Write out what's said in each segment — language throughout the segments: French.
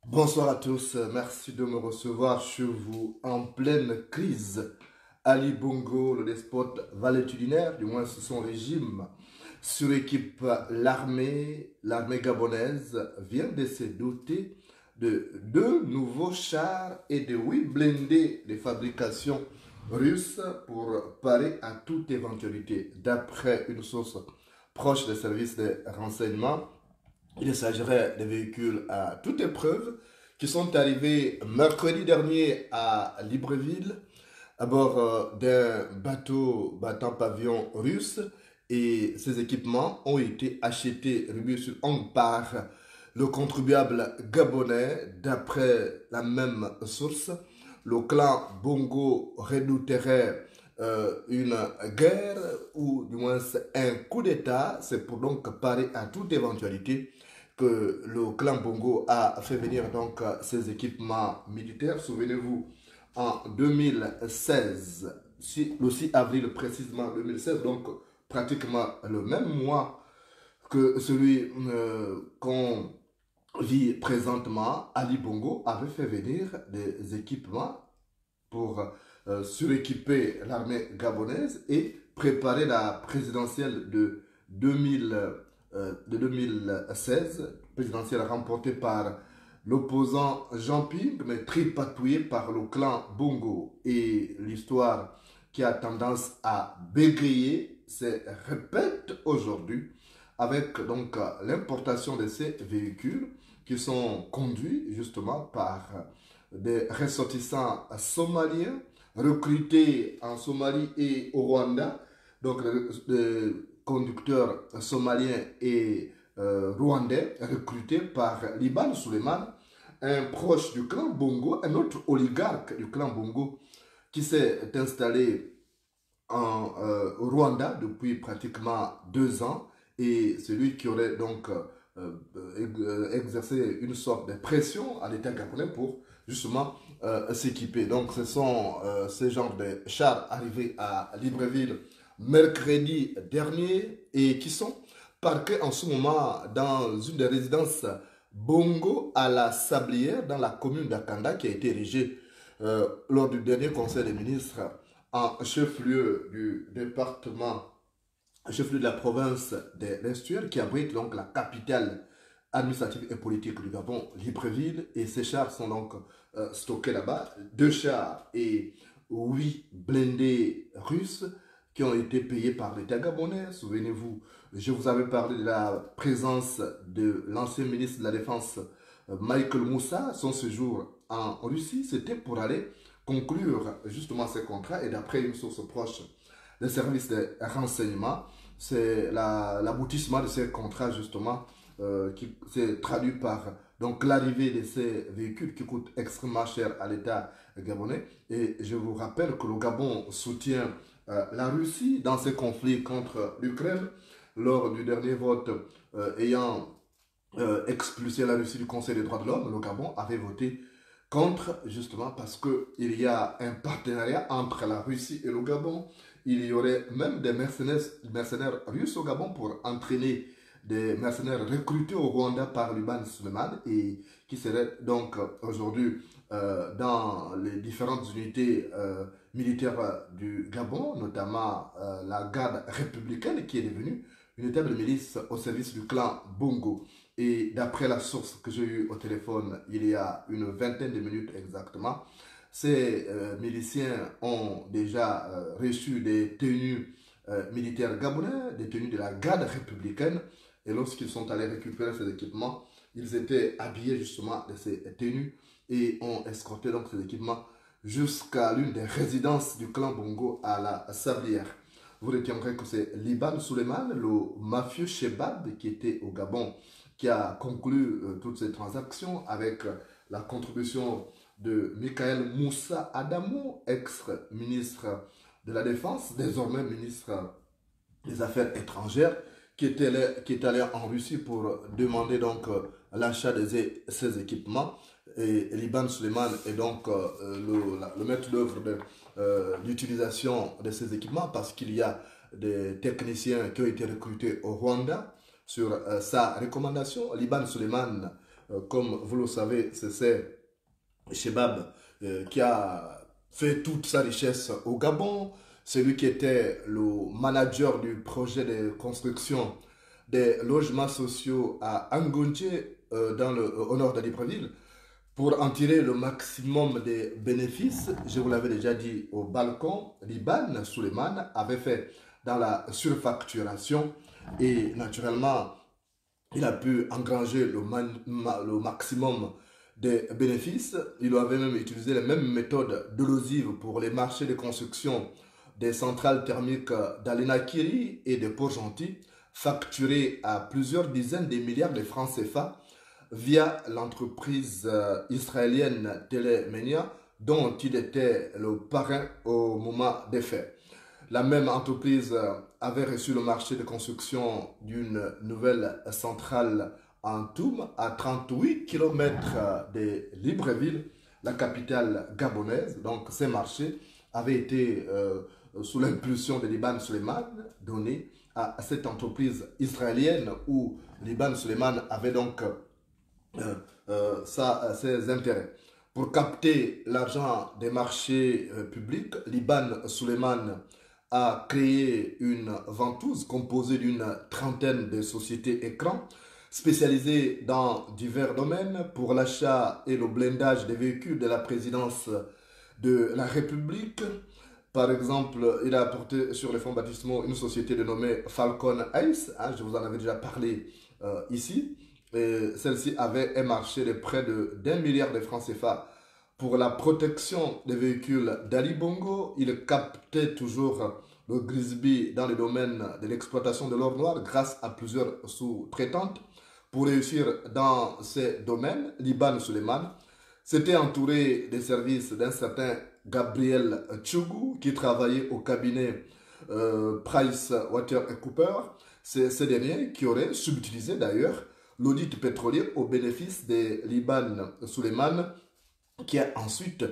Bonsoir à tous, merci de me recevoir chez vous en pleine crise. Ali Bongo, le despote valétudinaire, du moins sous son régime, suréquipe l'armée gabonaise, vient de se doter de 2 nouveaux chars et de 8 blindés de fabrication russe pour parer à toute éventualité. D'après une source proche des services de renseignement, il s'agirait de véhicules à toute épreuve qui sont arrivés mercredi dernier à Libreville à bord d'un bateau battant pavillon russe, et ces équipements ont été achetés rubis sur ongle par le contribuable gabonais. D'après la même source, le clan Bongo redouterait une guerre ou du moins un coup d'État. C'est pour donc parer à toute éventualité que le clan Bongo a fait venir donc ses équipements militaires. Souvenez-vous, en 2016, le 6 avril précisément 2016, donc pratiquement le même mois que celui qu'on vit présentement, Ali Bongo avait fait venir des équipements pour suréquiper l'armée gabonaise et préparer la présidentielle de 2016, présidentielle remportée par l'opposant Jean Ping, mais tripatouillé par le clan Bongo. Et l'histoire qui a tendance à bégayer se répète aujourd'hui avec donc l'importation de ces véhicules qui sont conduits justement par des ressortissants somaliens recrutés en Somalie et au Rwanda. Donc les conducteurs somaliens et rwandais recrutés par Liban Suleiman, un proche du clan Bongo, un autre oligarque du clan Bongo qui s'est installé en Rwanda depuis pratiquement 2 ans, et celui qui aurait donc exercé une sorte de pression à l'État gabonais pour justement s'équiper. Donc ce sont ces genres de chars arrivés à Libreville mercredi dernier et qui sont parqué en ce moment dans une des résidences Bongo à la Sablière, dans la commune d'Akanda, qui a été érigée lors du dernier conseil des ministres en chef-lieu du département, chef-lieu de la province des l'Estuaire, qui abrite donc la capitale administrative et politique du Gabon, Libreville, et ces chars sont donc stockés là-bas. 2 chars et 8 blindés russes qui ont été payés par l'État gabonais. Souvenez-vous, je vous avais parlé de la présence de l'ancien ministre de la Défense, Michael Moussa. Son séjour en Russie, c'était pour aller conclure justement ces contrats, et d'après une source proche des services de renseignement, c'est l'aboutissement de ces contrats justement qui s'est traduit par donc l'arrivée de ces véhicules qui coûtent extrêmement cher à l'État gabonais. Et je vous rappelle que le Gabon soutient la Russie dans ses conflits contre l'Ukraine. Lors du dernier vote ayant expulsé la Russie du Conseil des droits de l'homme, le Gabon avait voté contre, justement parce qu'il y a un partenariat entre la Russie et le Gabon. Il y aurait même des mercenaires russes au Gabon pour entraîner des mercenaires recrutés au Rwanda par Liban Suleiman, et qui seraient donc aujourd'hui dans les différentes unités militaires du Gabon, notamment la garde républicaine, qui est devenue une véritable milice au service du clan Bongo. Et d'après la source que j'ai eue au téléphone il y a une vingtaine de minutes exactement, ces miliciens ont déjà reçu des tenues militaires gabonais, des tenues de la garde républicaine. Et lorsqu'ils sont allés récupérer ces équipements, ils étaient habillés justement de ces tenues et ont escorté donc ces équipements jusqu'à l'une des résidences du clan Bongo à la Sablière. Vous retiendrez que c'est Liban Suleiman, le mafieux Chebab qui était au Gabon, qui a conclu toutes ces transactions avec la contribution de Michael Moussa Adamou, ex-ministre de la Défense, désormais ministre des Affaires étrangères, qui est allé en Russie pour demander donc l'achat de ces équipements. Et Liban Suleiman est donc le maître d'œuvre de l'utilisation de ces équipements, parce qu'il y a des techniciens qui ont été recrutés au Rwanda sur sa recommandation. Liban Suleiman, comme vous le savez, c'est Chebab qui a fait toute sa richesse au Gabon. C'est lui qui était le manager du projet de construction des logements sociaux à Angonje, au nord de Libreville, pour en tirer le maximum des bénéfices. Je vous l'avais déjà dit au balcon, Liban Suleiman avait fait dans la surfacturation, et naturellement, il a pu engranger le maximum des bénéfices. Il avait même utilisé les mêmes méthodes dolosives pour les marchés de construction des centrales thermiques d'Alenakiri et de Port-Gentil, facturés à plusieurs dizaines de milliards de francs CFA via l'entreprise israélienne Telemenia, dont il était le parrain au moment des faits. La même entreprise avait reçu le marché de construction d'une nouvelle centrale en Toum, à 38 km de Libreville, la capitale gabonaise. Donc ces marchés avaient été, sous l'impulsion de Liban Suleiman, donnés à cette entreprise israélienne, où Liban Suleiman avait donc ses intérêts. Pour capter l'argent des marchés publics, Liban Suleiman a créé une ventouse composée d'une trentaine de sociétés écrans spécialisées dans divers domaines pour l'achat et le blindage des véhicules de la présidence de la République. Par exemple, il a apporté sur les fonds baptismaux une société dénommée Falcon Ace, je vous en avais déjà parlé ici. Celle-ci avait un marché de près d'1 milliard de francs CFA pour la protection des véhicules d'Ali Bongo. Il captait toujours le Grisby dans le domaine de l'exploitation de l'or noir grâce à plusieurs sous-traitantes. Pour réussir dans ces domaines, Liban Suleiman s'était entouré des services d'un certain Gabriel Tchougou, qui travaillait au cabinet Price Waterhouse Cooper. C'est ce dernier qui aurait subtilisé d'ailleurs l'audit pétrolier au bénéfice de Liban Suleiman, qui a ensuite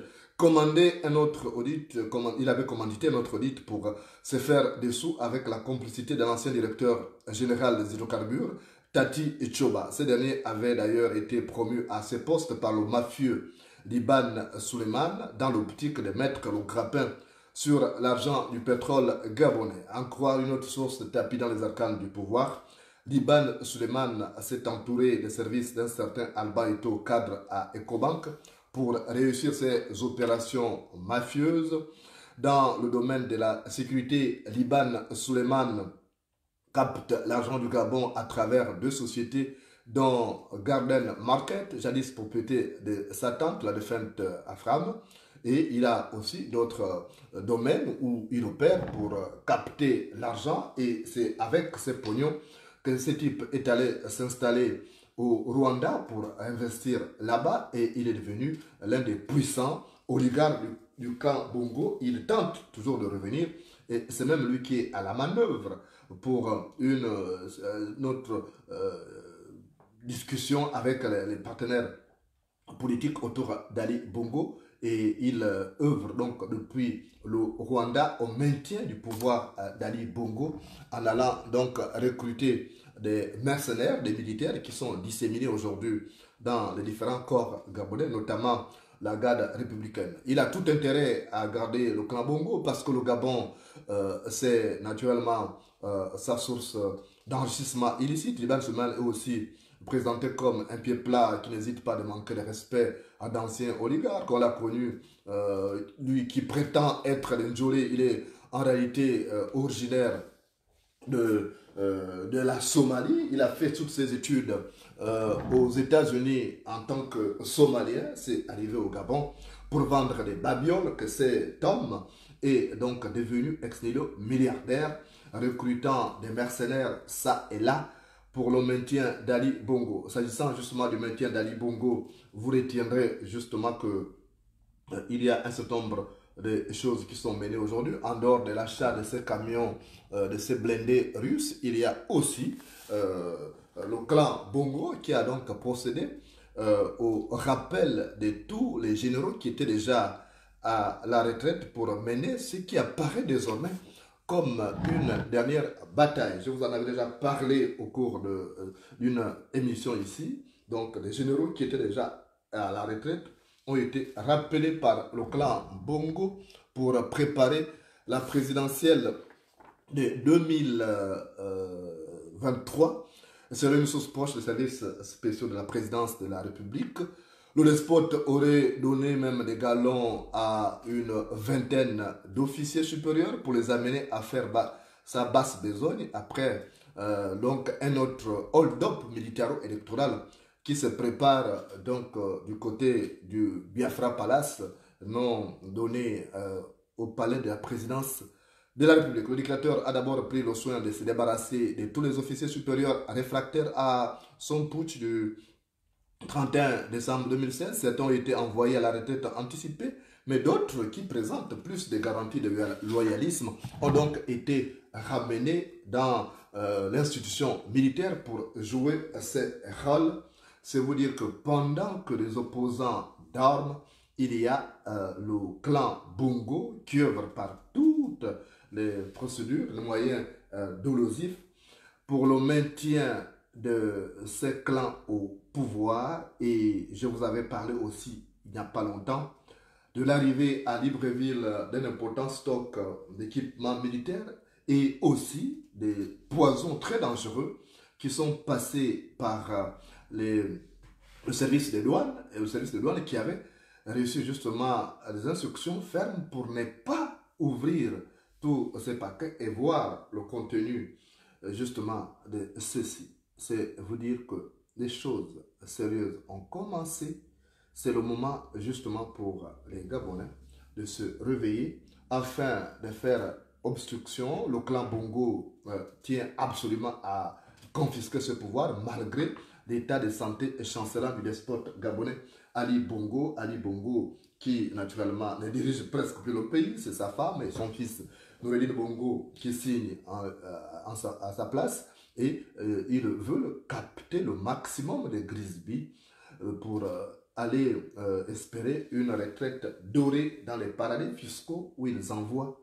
commandé un autre audit, il avait commandité un autre audit pour se faire des sous avec la complicité de l'ancien directeur général des hydrocarbures, Tati Echoba. Ce dernier avait d'ailleurs été promu à ce poste par le mafieux Liban Suleiman dans l'optique de mettre le grappin sur l'argent du pétrole gabonais. En croire une autre source de tapis dans les arcanes du pouvoir, Liban Suleiman s'est entouré des services d'un certain Alba Ito, cadre à Ecobank, pour réussir ses opérations mafieuses. Dans le domaine de la sécurité, Liban Suleiman capte l'argent du Gabon à travers deux sociétés dont Garden Market, jadis propriété de sa tante, la défunte Afram. Et il a aussi d'autres domaines où il opère pour capter l'argent. Et c'est avec ces pognons que ce type est allé s'installer au Rwanda pour investir là-bas. Et il est devenu l'un des puissants oligarques du camp Bongo. Il tente toujours de revenir. Et c'est même lui qui est à la manœuvre pour notre discussion avec les partenaires politiques autour d'Ali Bongo. Et il œuvre donc depuis le Rwanda au maintien du pouvoir d'Ali Bongo en allant donc recruter des mercenaires, des militaires qui sont disséminés aujourd'hui dans les différents corps gabonais, notamment la garde républicaine. Il a tout intérêt à garder le clan Bongo parce que le Gabon, c'est naturellement sa source d'enrichissement illicite. Liban Suleiman est aussi présenté comme un pied plat qui n'hésite pas de manquer de respect à d'anciens oligarques. On l'a connu, lui qui prétend être l'Indjolé, il est en réalité originaire de la Somalie. Il a fait toutes ses études aux États-Unis en tant que Somalien. C'est arrivé au Gabon pour vendre des babioles que cet homme est donc devenu ex-nihilo milliardaire, recrutant des mercenaires ça et là pour le maintien d'Ali Bongo. S'agissant justement du maintien d'Ali Bongo, vous retiendrez justement que il y a un certain nombre de choses qui sont menées aujourd'hui. En dehors de l'achat de ces camions, de ces blindés russes, il y a aussi le clan Bongo qui a donc procédé au rappel de tous les généraux qui étaient déjà à la retraite pour mener ce qui apparaît désormais comme une dernière bataille. Je vous en avais déjà parlé au cours d'une émission ici. Donc, les généraux qui étaient déjà à la retraite ont été rappelés par le clan Bongo pour préparer la présidentielle de 2023. Selon une source proche des services spéciaux de la présidence de la République, le despote aurait donné même des galons à une vingtaine d'officiers supérieurs pour les amener à faire sa basse besogne après donc un autre hold-up militaro-électoral qui se prépare donc du côté du Biafra Palace, non donné au palais de la présidence de la République. Le dictateur a d'abord pris le soin de se débarrasser de tous les officiers supérieurs réfractaires à son putsch du 31 décembre 2016. Certains ont été envoyés à la retraite anticipée, mais d'autres qui présentent plus de garanties de loyalisme ont donc été ramenés dans l'institution militaire pour jouer ces rôles. C'est vous dire que pendant que les opposants dorment, il y a le clan Bongo qui œuvre par toutes les procédures, les moyens dolosifs pour le maintien de ces clans au pouvoir. Et je vous avais parlé aussi il n'y a pas longtemps de l'arrivée à Libreville d'un important stock d'équipements militaires et aussi des poisons très dangereux qui sont passés par le service des douanes et le service des douanes qui avait réussi justement des instructions fermes pour ne pas ouvrir tous ces paquets et voir le contenu justement de ceci. C'est vous dire que les choses sérieuses ont commencé. C'est le moment justement pour les Gabonais de se réveiller afin de faire obstruction. Le clan Bongo tient absolument à confisquer ce pouvoir malgré l'état de santé chancelant du despote gabonais Ali Bongo. Ali Bongo qui naturellement ne dirige presque plus le pays, c'est sa femme et son fils Noureddin Bongo qui signe à sa place. Et ils veulent capter le maximum de Grisby pour aller espérer une retraite dorée dans les paradis fiscaux où ils envoient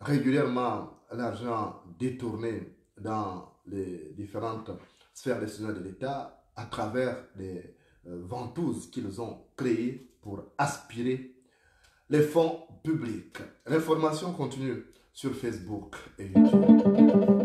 régulièrement l'argent détourné dans les différentes sphères décisionnelles de l'État à travers des ventouses qu'ils ont créées pour aspirer les fonds publics. L'information continue sur Facebook et YouTube.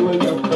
Thank you.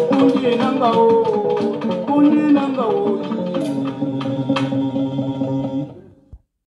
Kundi nangao,